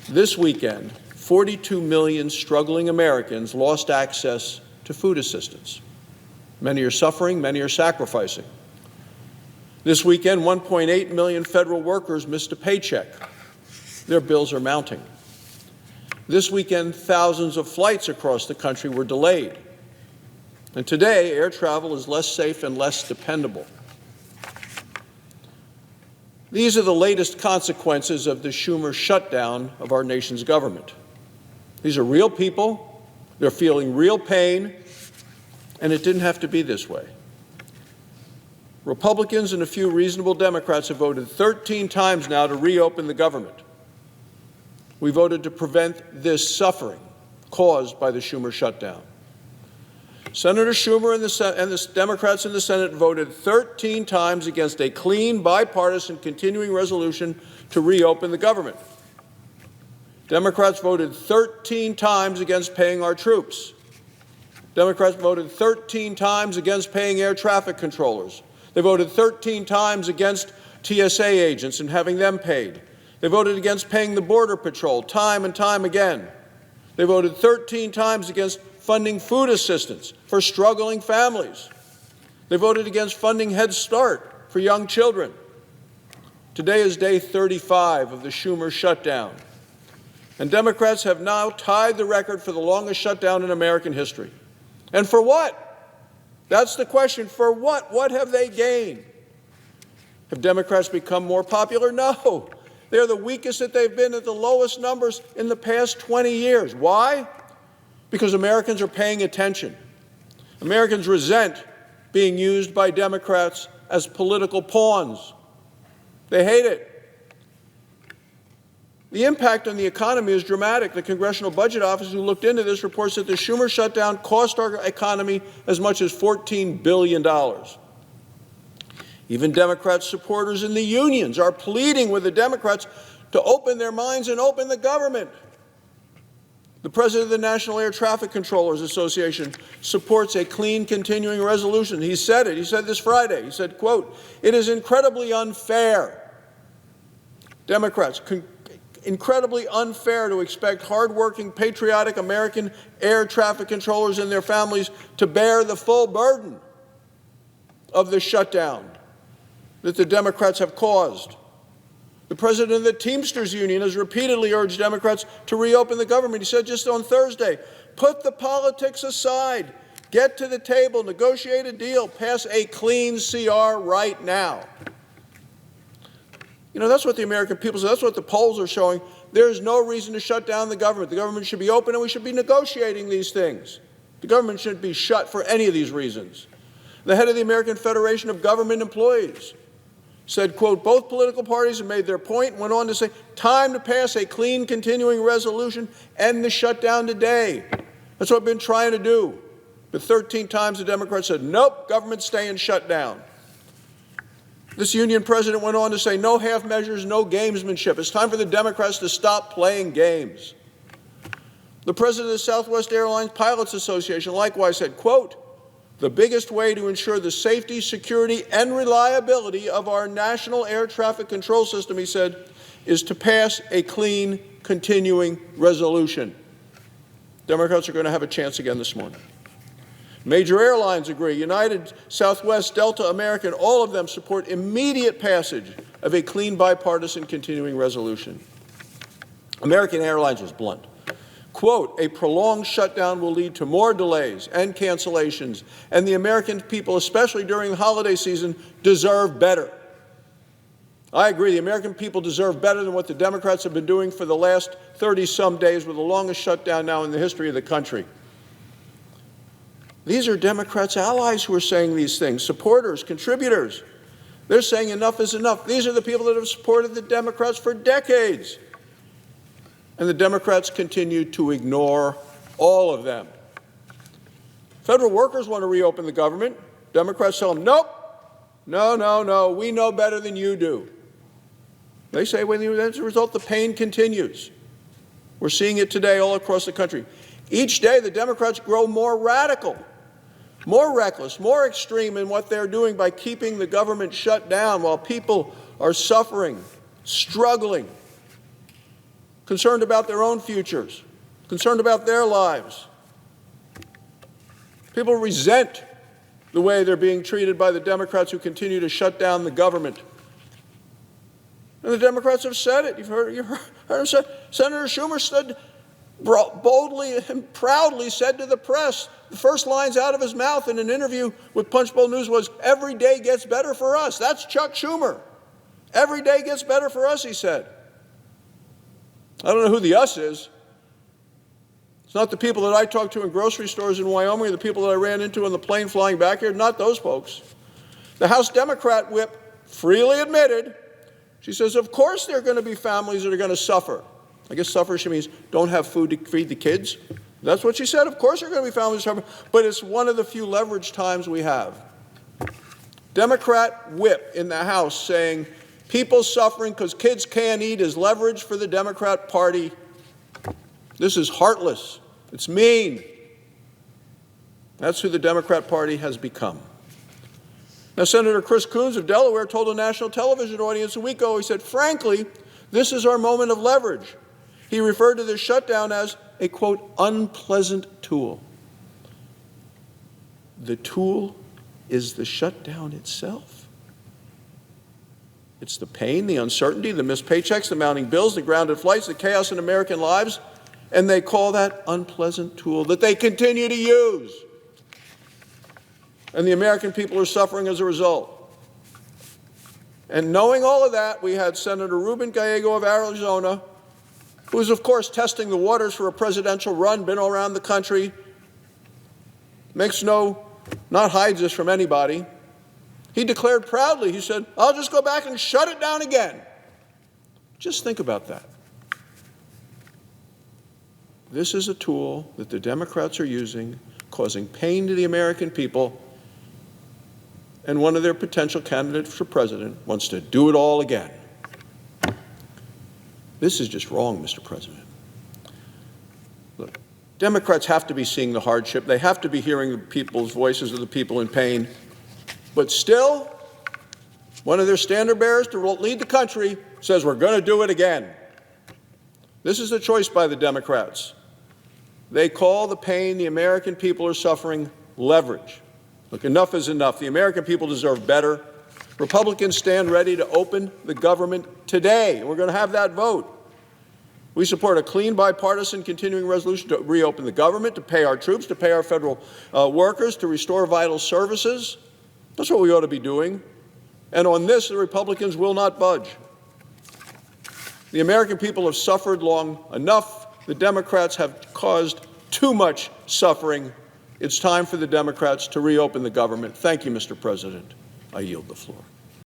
This weekend, 42 million struggling Americans lost access to food assistance. Many are suffering, many are sacrificing. This weekend, 1.8 million federal workers missed a paycheck. Their bills are mounting. This weekend, thousands of flights across the country were delayed. And today, air travel is less safe and less dependable. These are the latest consequences of the Schumer shutdown of our nation's government. These are real people, they're feeling real pain, and it didn't have to be this way. Republicans and a few reasonable Democrats have voted 13 times now to reopen the government. We voted to prevent this suffering caused by the Schumer shutdown. Senator Schumer and the Democrats in the Senate voted 13 times against a clean, bipartisan, continuing resolution to reopen the government. Democrats voted 13 times against paying our troops. Democrats voted 13 times against paying air traffic controllers. They voted 13 times against TSA agents and having them paid. They voted against paying the Border Patrol time and time again. They voted 13 times against funding food assistance for struggling families. They voted against funding Head Start for young children. Today is day 35 of the Schumer shutdown. And Democrats have now tied the record for the longest shutdown in American history. And for what? That's the question. For what? What have they gained? Have Democrats become more popular? No. They're the weakest that they've been, at the lowest numbers in the past 20 years. Why? Because Americans are paying attention. Americans resent being used by Democrats as political pawns. They hate it. The impact on the economy is dramatic. The Congressional Budget Office, who looked into this, reports that the Schumer shutdown cost our economy as much as $14 billion. Even Democrat supporters in the unions are pleading with the Democrats to open their minds and open the government. The president of the National Air Traffic Controllers Association supports a clean, continuing resolution. He said it. He said this Friday. He said, quote, "It is incredibly unfair, Democrats, incredibly unfair to expect hardworking, patriotic American air traffic controllers and their families to bear the full burden of the shutdown that the Democrats have caused." The president of the Teamsters Union has repeatedly urged Democrats to reopen the government. He said just on Thursday, put the politics aside, get to the table, negotiate a deal, pass a clean CR right now. You know, that's what the American people say. That's what the polls are showing. There's no reason to shut down the government. The government should be open, and we should be negotiating these things. The government shouldn't be shut for any of these reasons. The head of the American Federation of Government Employees said, quote, "Both political parties have made their point," and went on to say, "Time to pass a clean, continuing resolution, end the shutdown today." That's what I've been trying to do. But 13 times the Democrats said, nope, government's staying shut down. This union president went on to say, no half measures, no gamesmanship. It's time for the Democrats to stop playing games. The president of the Southwest Airlines Pilots Association likewise said, quote, "The biggest way to ensure the safety, security, and reliability of our national air traffic control system," he said, "is to pass a clean, continuing resolution." Democrats are going to have a chance again this morning. Major airlines agree. United, Southwest, Delta, American, all of them support immediate passage of a clean, bipartisan, continuing resolution. American Airlines was blunt. Quote, "A prolonged shutdown will lead to more delays and cancellations, and the American people, especially during the holiday season, deserve better." I agree. The American people deserve better than what the Democrats have been doing for the last 30-some days, with the longest shutdown now in the history of the country. These are Democrats' allies who are saying these things, supporters, contributors. They're saying enough is enough. These are the people that have supported the Democrats for decades. And the Democrats continue to ignore all of them. Federal workers want to reopen the government. Democrats tell them, nope, no, we know better than you do. They say, well, as a result, the pain continues. We're seeing it today all across the country. Each day, the Democrats grow more radical, more reckless, more extreme in what they're doing by keeping the government shut down while people are suffering, struggling. concerned about their own futures, concerned about their lives. People resent the way they're being treated by the Democrats who continue to shut down the government. And the Democrats have said it. You've heard him say. Senator Schumer stood boldly and proudly said to the press, the first lines out of his mouth in an interview with Punchbowl News was, "Every day gets better for us." That's Chuck Schumer. Every day gets better for us, he said. I don't know who the us is. It's not the people that I talked to in grocery stores in Wyoming or the people that I ran into on the plane flying back here. Not those folks. The House Democrat whip freely admitted, she says, of course there are going to be families that are going to suffer. I guess suffer, she means don't have food to feed the kids. That's what she said. Of course there are going to be families that suffer. But it's one of the few leverage times we have. Democrat whip in the House saying people suffering because kids can't eat is leverage for the Democrat Party. This is heartless. It's mean. That's who the Democrat Party has become. Now, Senator Chris Coons of Delaware told a national television audience a week ago, he said, frankly, this is our moment of leverage. He referred to this shutdown as a, quote, unpleasant tool. The tool is the shutdown itself. It's the pain, the uncertainty, the missed paychecks, the mounting bills, the grounded flights, the chaos in American lives, and they call that unpleasant tool that they continue to use. And the American people are suffering as a result. And knowing all of that, we had Senator Ruben Gallego of Arizona, who is, of course, testing the waters for a presidential run, been all around the country, not hides this from anybody. He declared proudly, he said, I'll just go back and shut it down again. Just think about that. This is a tool that the Democrats are using, causing pain to the American people, and one of their potential candidates for president wants to do it all again. This is just wrong, Mr. President. Look, Democrats have to be seeing the hardship. They have to be hearing the people's voices of the people in pain. But still, one of their standard bearers to lead the country says we're going to do it again. This is a choice by the Democrats. They call the pain the American people are suffering leverage. Look, enough is enough. The American people deserve better. Republicans stand ready to open the government today. We're going to have that vote. We support a clean, bipartisan, continuing resolution to reopen the government, to pay our troops, to pay our federal workers, to restore vital services. That's what we ought to be doing. And on this, the Republicans will not budge. The American people have suffered long enough. The Democrats have caused too much suffering. It's time for the Democrats to reopen the government. Thank you, Mr. President. I yield the floor.